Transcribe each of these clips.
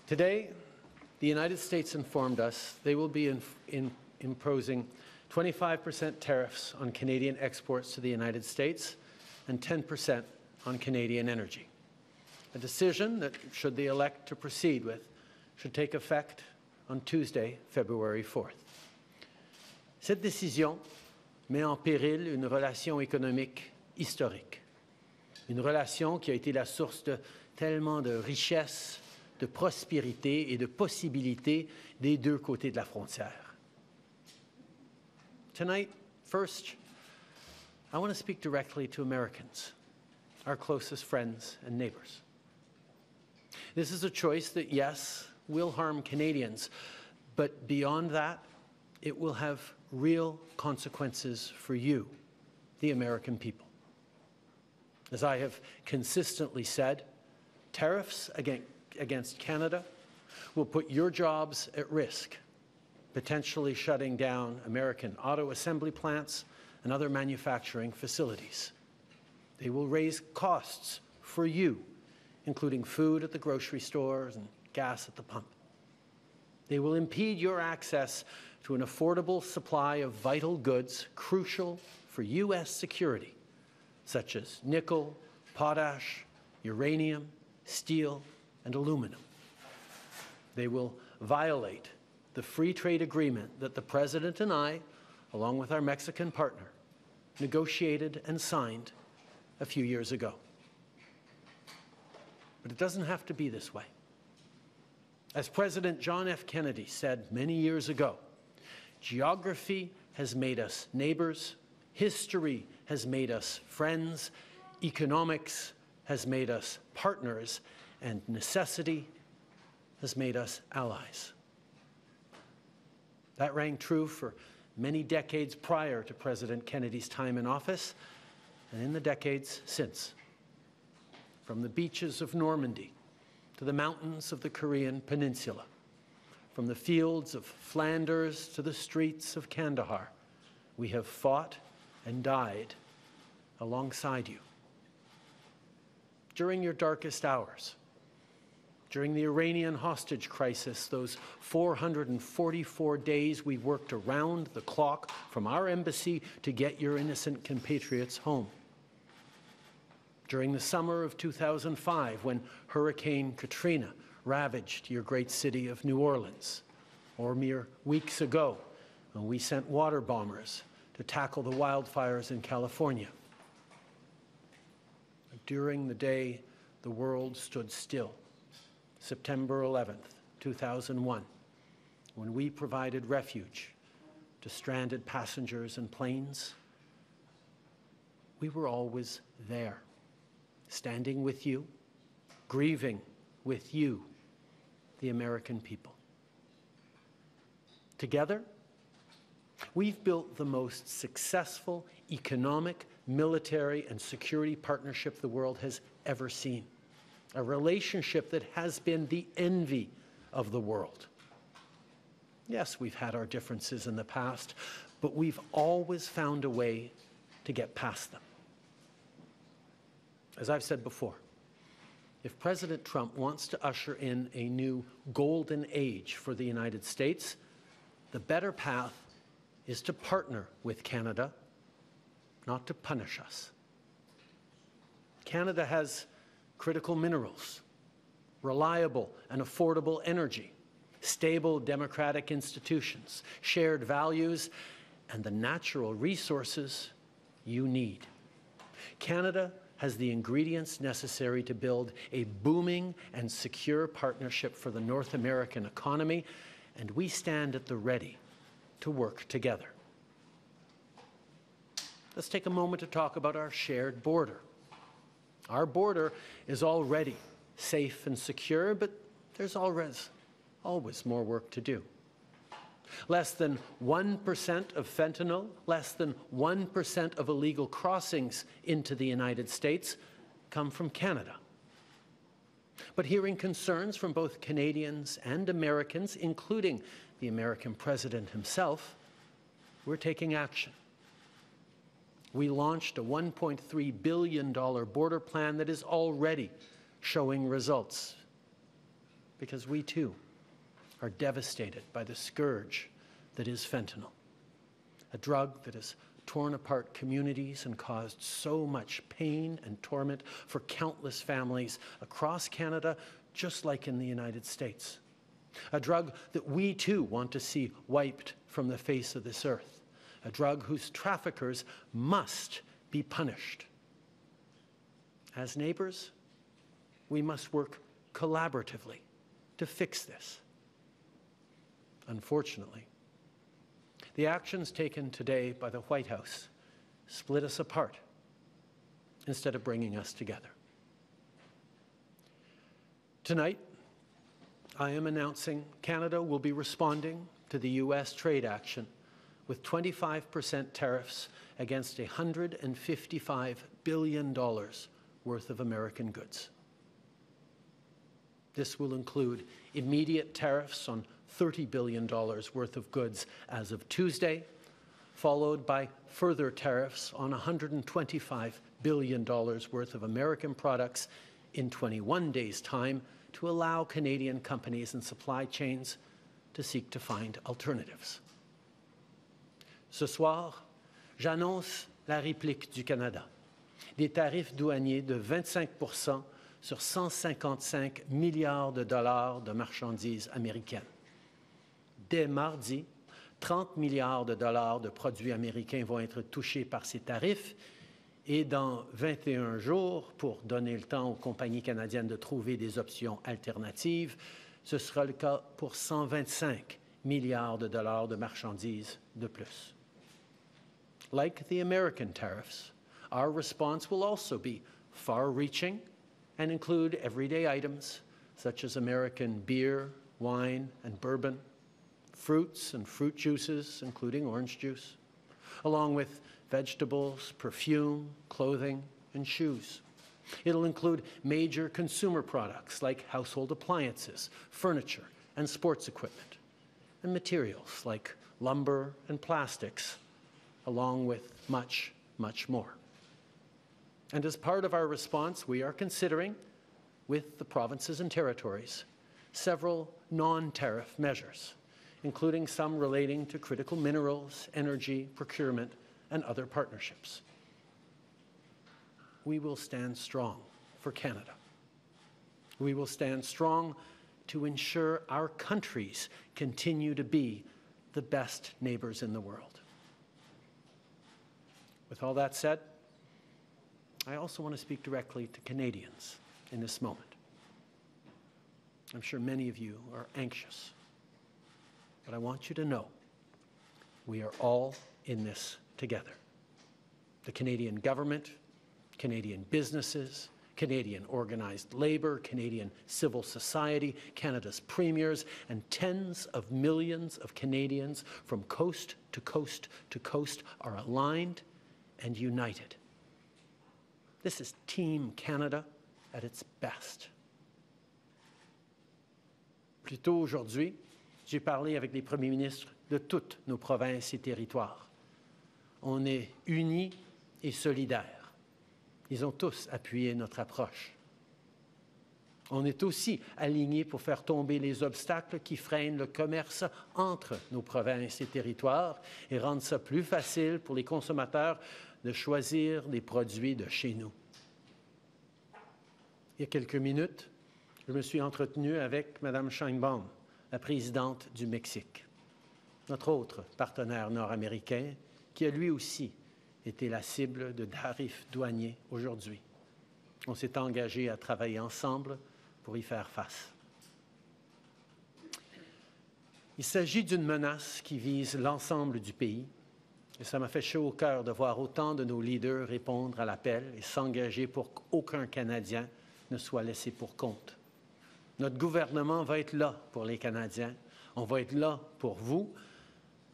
Today, the United States informed us they will be imposing 25% tariffs on Canadian exports to the United States and 10% on Canadian energy. A decision that, should they elect to proceed with, should take effect on Tuesday, February 4th. Cette décision met en péril une relation économique historique, une relation qui a été la source de tellement de richesses, de prospérité et de possibilités des deux côtés de la frontière. Tonight, first, I want to speak directly to Americans, our closest friends and neighbors. This is a choice that, yes, will harm Canadians, but beyond that, it will have real consequences for you, the American people. As I have consistently said, tariffs against Canada will put your jobs at risk, potentially shutting down American auto assembly plants and other manufacturing facilities. They will raise costs for you, including food at the grocery stores and gas at the pump. They will impede your access to an affordable supply of vital goods crucial for U.S. security, such as nickel, potash, uranium, steel, and aluminum. They will violate the free trade agreement that the President and I, along with our Mexican partner, negotiated and signed a few years ago. But it doesn't have to be this way. As President John F. Kennedy said many years ago, geography has made us neighbors, history has made us friends, economics has made us partners, and necessity has made us allies. That rang true for many decades prior to President Kennedy's time in office and in the decades since. From the beaches of Normandy to the mountains of the Korean Peninsula, from the fields of Flanders to the streets of Kandahar, we have fought and died alongside you. During your darkest hours, during the Iranian hostage crisis, those 444 days we worked around the clock from our embassy to get your innocent compatriots home. During the summer of 2005, when Hurricane Katrina ravaged your great city of New Orleans, or mere weeks ago, when we sent water bombers to tackle the wildfires in California. During the day the world stood still, September 11th, 2001, when we provided refuge to stranded passengers and planes, we were always there, standing with you, grieving with you, the American people. Together, we've built the most successful economic, military, and security partnership the world has ever seen. A relationship that has been the envy of the world. Yes, we've had our differences in the past, but we've always found a way to get past them. As I've said before, if President Trump wants to usher in a new golden age for the United States, the better path is to partner with Canada, not to punish us. Canada has critical minerals, reliable and affordable energy, stable democratic institutions, shared values, and the natural resources you need. Canada has the ingredients necessary to build a booming and secure partnership for the North American economy, and we stand at the ready to work together. Let's take a moment to talk about our shared border. Our border is already safe and secure, but there's always more work to do. Less than 1% of fentanyl, less than 1% of illegal crossings into the United States come from Canada. But hearing concerns from both Canadians and Americans, including the American president himself, we're taking action. We launched a $1.3 billion border plan that is already showing results. because we too are devastated by the scourge that is fentanyl, a drug that has torn apart communities and caused so much pain and torment for countless families across Canada, just like in the United States. A drug that we too want to see wiped from the face of this earth. A drug whose traffickers must be punished. As neighbors, we must work collaboratively to fix this. Unfortunately, the actions taken today by the White House split us apart instead of bringing us together. Tonight, I am announcing Canada will be responding to the U.S. trade action with 25% tariffs against $155 billion worth of American goods. This will include immediate tariffs on $30 billion worth of goods as of Tuesday, followed by further tariffs on $125 billion worth of American products in 21 days' time to allow Canadian companies and supply chains to seek to find alternatives. Ce soir, j'annonce la réplique du Canada, des tarifs douaniers de 25% sur 155 milliards de dollars de marchandises américaines. Dès mardi, 30 milliards de dollars de produits américains vont être touchés par ces tarifs et dans 21 jours, pour donner le temps aux compagnies canadiennes de trouver des options alternatives, ce sera le cas pour 125 milliards de dollars de marchandises de plus. Like the American tariffs, our response will also be far-reaching and include everyday items such as American beer, wine, and bourbon, fruits and fruit juices, including orange juice, along with vegetables, perfume, clothing, and shoes. It'll include major consumer products like household appliances, furniture, and sports equipment, and materials like lumber and plastics, along with much, much more. And as part of our response, we are considering, with the provinces and territories, several non-tariff measures, including some relating to critical minerals, energy, procurement, and other partnerships. We will stand strong for Canada. We will stand strong to ensure our countries continue to be the best neighbors in the world. With all that said, I also want to speak directly to Canadians in this moment. I'm sure many of you are anxious, but I want you to know we are all in this together. The Canadian government, Canadian businesses, Canadian organized labor, Canadian civil society, Canada's premiers, and tens of millions of Canadians from coast to coast to coast are aligned and united. This is Team Canada at its best. Plus tôt aujourd'hui, j'ai parlé avec les premiers ministres de toutes nos provinces et territoires. On est unis et solidaires. Ils ont tous appuyé notre approche. On est aussi alignés pour faire tomber les obstacles qui freinent le commerce entre nos provinces et territoires et rendre ça plus facile pour les consommateurs de choisir des produits de chez nous. Il y a quelques minutes, je me suis entretenu avec Mme Sheinbaum, la présidente du Mexique, notre autre partenaire nord-américain, qui a lui aussi été la cible de tarifs douaniers aujourd'hui. On s'est engagé à travailler ensemble pour y faire face. Il s'agit d'une menace qui vise l'ensemble du pays, et ça m'a fait chaud au cœur de voir autant de nos leaders répondre à l'appel et s'engager pour qu'aucun Canadien ne soit laissé pour compte. Notre gouvernement va être là pour les Canadiens, on va être là pour vous,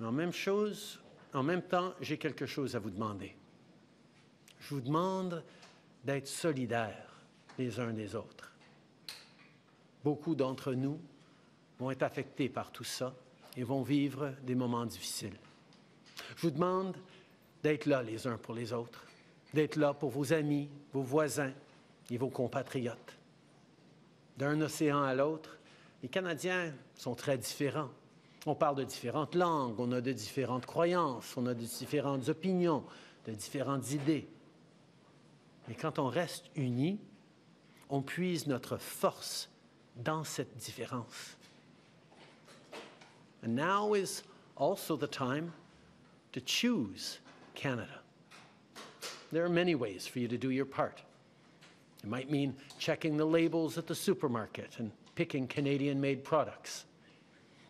mais en même temps, j'ai quelque chose à vous demander. Je vous demande d'être solidaires les uns des autres. Beaucoup d'entre nous vont être affectés par tout ça et vont vivre des moments difficiles. Je vous demande d'être là les uns pour les autres, d'être là pour vos amis, vos voisins et vos compatriotes. D'un océan à l'autre, Les Canadiens sont très différents. On parle de différentes langues, on a de différentes croyances, on a de différentes opinions, de différentes idées. Mais quand on reste unis, on puise notre force dans cette différence. And now is also the time to choose Canada. There are many ways for you to do your part. It might mean checking the labels at the supermarket and picking Canadian-made products.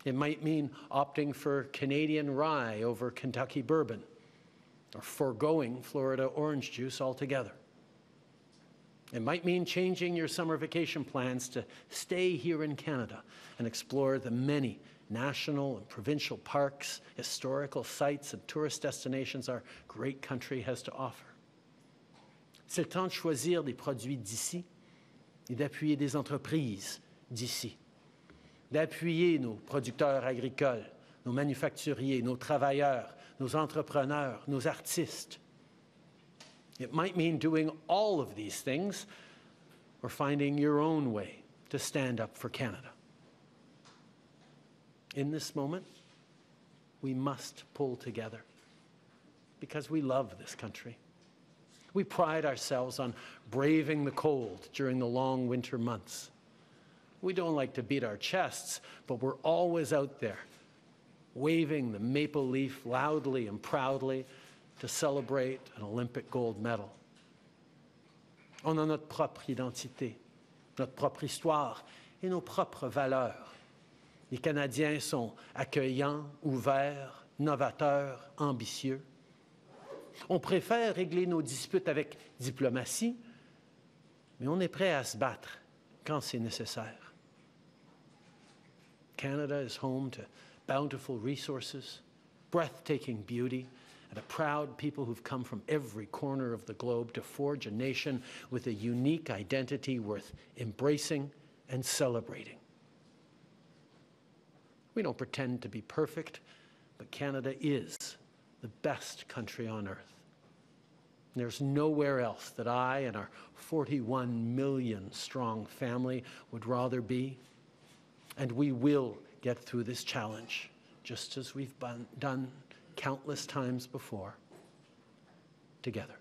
It might mean opting for Canadian rye over Kentucky bourbon, or foregoing Florida orange juice altogether. It might mean changing your summer vacation plans to stay here in Canada and explore the many national and provincial parks, historical sites, and tourist destinations our great country has to offer. C'est le temps de choisir des produits d'ici et d'appuyer des entreprises d'ici, d'appuyer nos producteurs agricoles, nos manufacturiers, nos travailleurs, nos entrepreneurs, nos artistes. It might mean doing all of these things or finding your own way to stand up for Canada. In this moment, we must pull together because we love this country. We pride ourselves on braving the cold during the long winter months. We don't like to beat our chests, but we're always out there, waving the maple leaf loudly and proudly to celebrate an Olympic gold medal. On a notre propre identité, notre propre histoire et nos propres valeurs. Les Canadiens sont accueillants, ouverts, novateurs, ambitieux. On préfère régler nos disputes avec diplomatie, mais on est prêt à se battre quand c'est nécessaire. Canada is home to bountiful resources, breathtaking beauty, and a proud people who've come from every corner of the globe to forge a nation with a unique identity worth embracing and celebrating. We don't pretend to be perfect, but Canada is the best country on earth. There's nowhere else that I and our 41 million strong family would rather be. And we will get through this challenge, just as we've done countless times before, together.